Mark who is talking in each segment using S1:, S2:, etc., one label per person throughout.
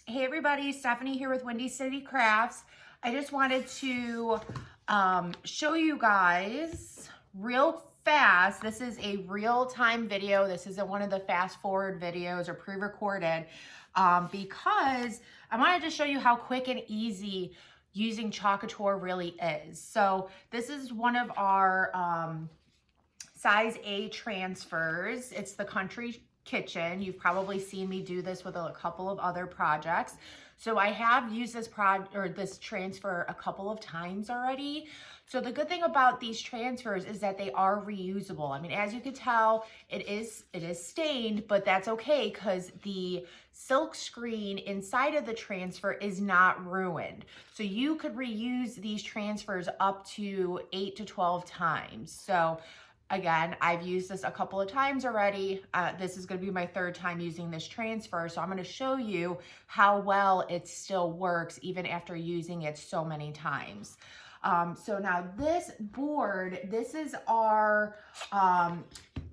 S1: Hey everybody, Stephanie here with Windy City Crafts. I just wanted to show you guys real fast. This is a real-time video. This isn't one of the fast forward videos or pre-recorded because I wanted to show you how quick and easy using Chalk Couture really is. So this is one of our size A transfers. It's the Country Kitchen. You've probably seen me do this with a couple of other projects. So I have used this transfer a couple of times already. So the good thing about these transfers is that they are reusable. I mean, as you can tell, it is stained, but that's okay because the silk screen inside of the transfer is not ruined. So you could reuse these transfers up to 8 to 12 times. So again, I've used this a couple of times already. This is going to be my third time using this transfer. So I'm going to show you how well it still works even after using it so many times. So now this board, this is our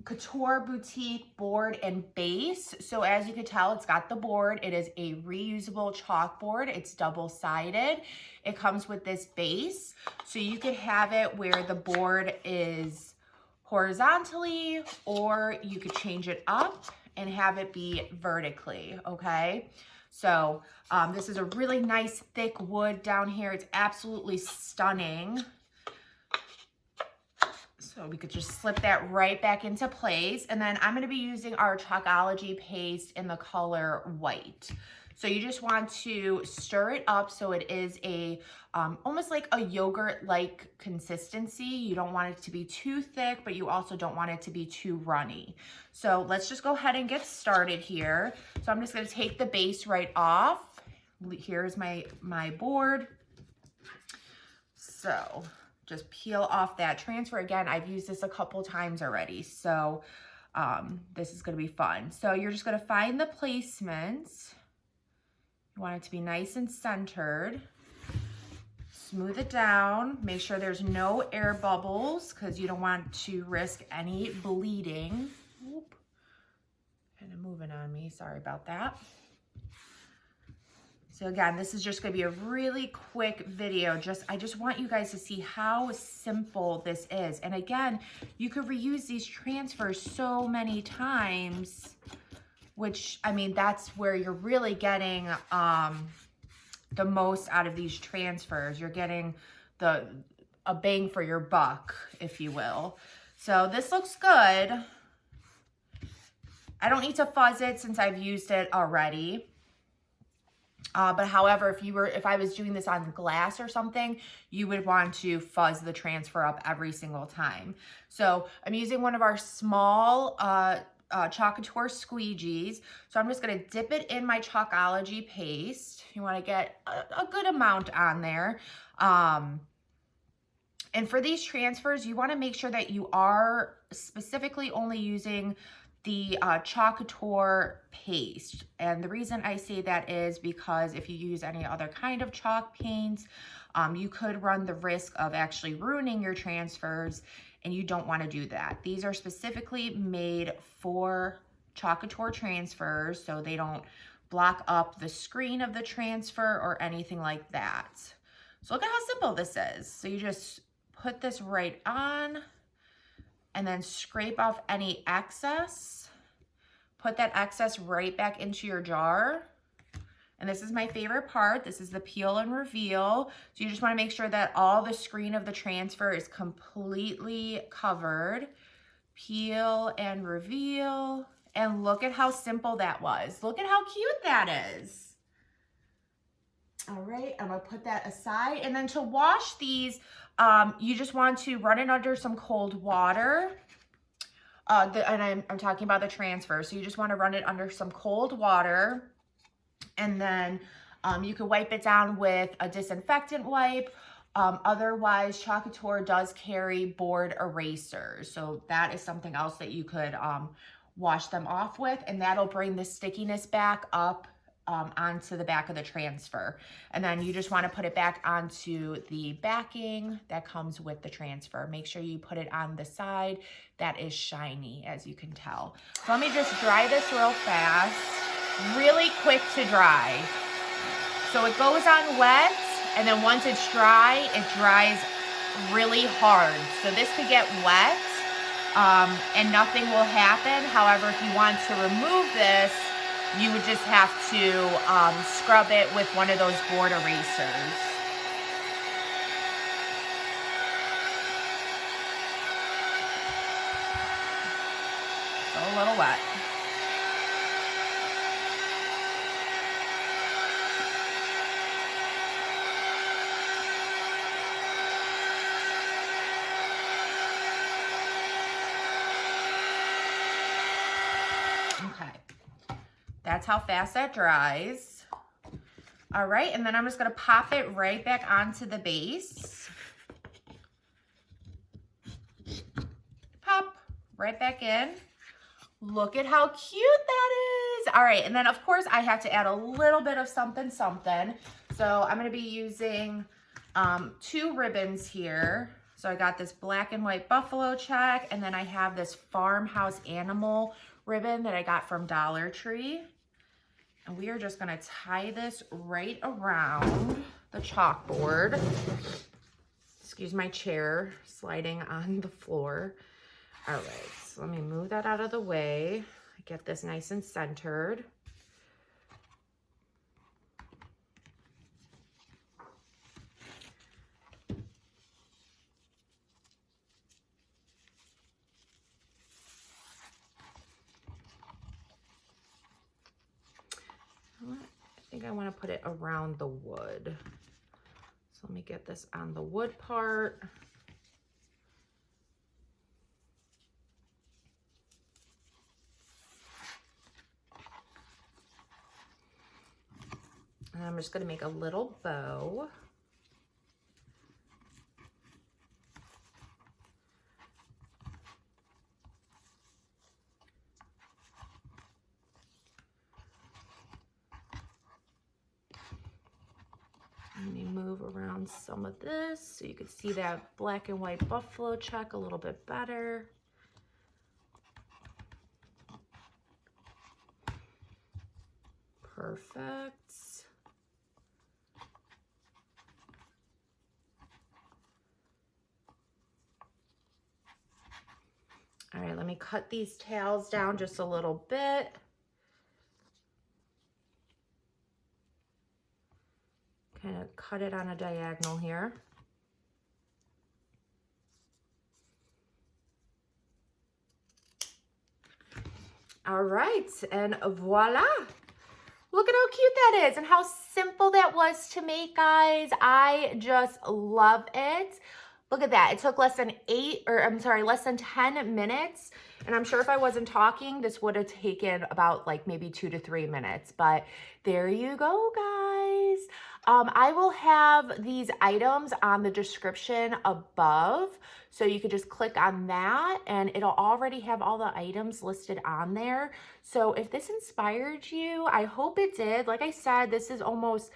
S1: Couture Boutique board and base. So as you can tell, it's got the board. It is a reusable chalkboard. It's double-sided. It comes with this base. So you could have it where the board is horizontally, or you could change it up and have it be vertically, okay? So this is a really nice thick wood down here. It's absolutely stunning. So we could just slip that right back into place. And then I'm gonna be using our Chalkology paste in the color white. So you just want to stir it up so it is a almost like a yogurt-like consistency. You don't want it to be too thick, but you also don't want it to be too runny. So let's just go ahead and get started here. So I'm just gonna take the base right off. Here's my board. So just peel off that transfer. Again, I've used this a couple times already, so this is gonna be fun. So you're just gonna find the placements. You want it to be nice and centered. Smooth it down. Make sure there's no air bubbles because you don't want to risk any bleeding. Oop. Kind of moving on me, sorry about that. So again, this is just gonna be a really quick video. I just want you guys to see how simple this is. And again, you could reuse these transfers so many times, which, I mean, that's where you're really getting the most out of these transfers. You're getting a bang for your buck, if you will. So this looks good. I don't need to fuzz it since I've used it already. But however, if I was doing this on glass or something, you would want to fuzz the transfer up every single time. So I'm using one of our small Chalk Couture squeegees. So I'm just going to dip it in my Chalkology paste. You want to get a good amount on there. And for these transfers, you want to make sure that you are specifically only using the Chalk Couture paste. And the reason I say that is because if you use any other kind of chalk paints, you could run the risk of actually ruining your transfers, and you don't want to do that. These are specifically made for Chalk Couture transfers, so they don't block up the screen of the transfer or anything like that. So look at how simple this is. So you just put this right on and then scrape off any excess. Put that excess right back into your jar. And this is my favorite part. This is the peel and reveal. So you just want to make sure that all the screen of the transfer is completely covered. Peel and reveal. And look at how simple that was. Look at how cute that is. All right, I'm gonna put that aside. And then to wash these, you just want to run it under some cold water. And I'm talking about the transfer. So you just want to run it under some cold water. And then you can wipe it down with a disinfectant wipe. Otherwise, Chalk Couture does carry board erasers. So that is something else that you could wash them off with, and that'll bring the stickiness back up onto the back of the transfer. And then you just want to put it back onto the backing that comes with the transfer. Make sure you put it on the side that is shiny, as you can tell. So let me just dry this real fast. Really quick to dry. So it goes on wet, and then once it's dry, it dries really hard. So this could get wet, and nothing will happen. However, if you want to remove this, you would just have to scrub it with one of those board erasers. So a little wet. Okay, that's how fast that dries. All right, and then I'm just gonna pop it right back onto the base. Pop right back in. Look at how cute that is. All right, and then of course I have to add a little bit of something. So I'm gonna be using 2 ribbons here. So I got this black and white buffalo check, and then I have this farmhouse animal ribbon that I got from Dollar Tree. And we are just gonna tie this right around the chalkboard. Excuse my chair sliding on the floor. All right, so let me move that out of the way. Get this nice and centered. I think I want to put it around the wood. So let me get this on the wood part. And I'm just going to make a little bow. Let me move around some of this so you can see that black and white buffalo check a little bit better. Perfect. All right, let me cut these tails down just a little bit. Kind of cut it on a diagonal here. All right, and voila. Look at how cute that is and how simple that was to make, guys. I just love it. Look at that. It took less than 10 minutes. And I'm sure if I wasn't talking, this would have taken about like maybe 2 to 3 minutes. But there you go, guys. I will have these items on the description above. So you could just click on that and it'll already have all the items listed on there. So if this inspired you, I hope it did. Like I said, this is almost,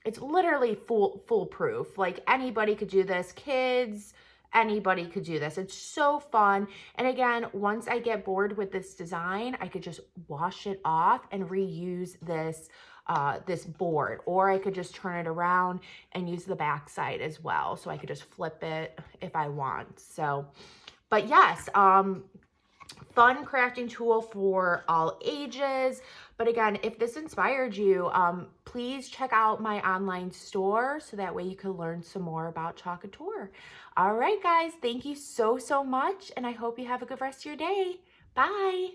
S1: it's literally foolproof. Like anybody could do this, kids, anybody could do this. It's so fun. And again, once I get bored with this design, I could just wash it off and reuse this this board, or I could just turn it around and use the back side as well. So I could just flip it if I want. So, but yes, fun crafting tool for all ages. But again, if this inspired you, please check out my online store so that way you can learn some more about Chalk Couture. All right, guys, thank you so much. And I hope you have a good rest of your day. Bye.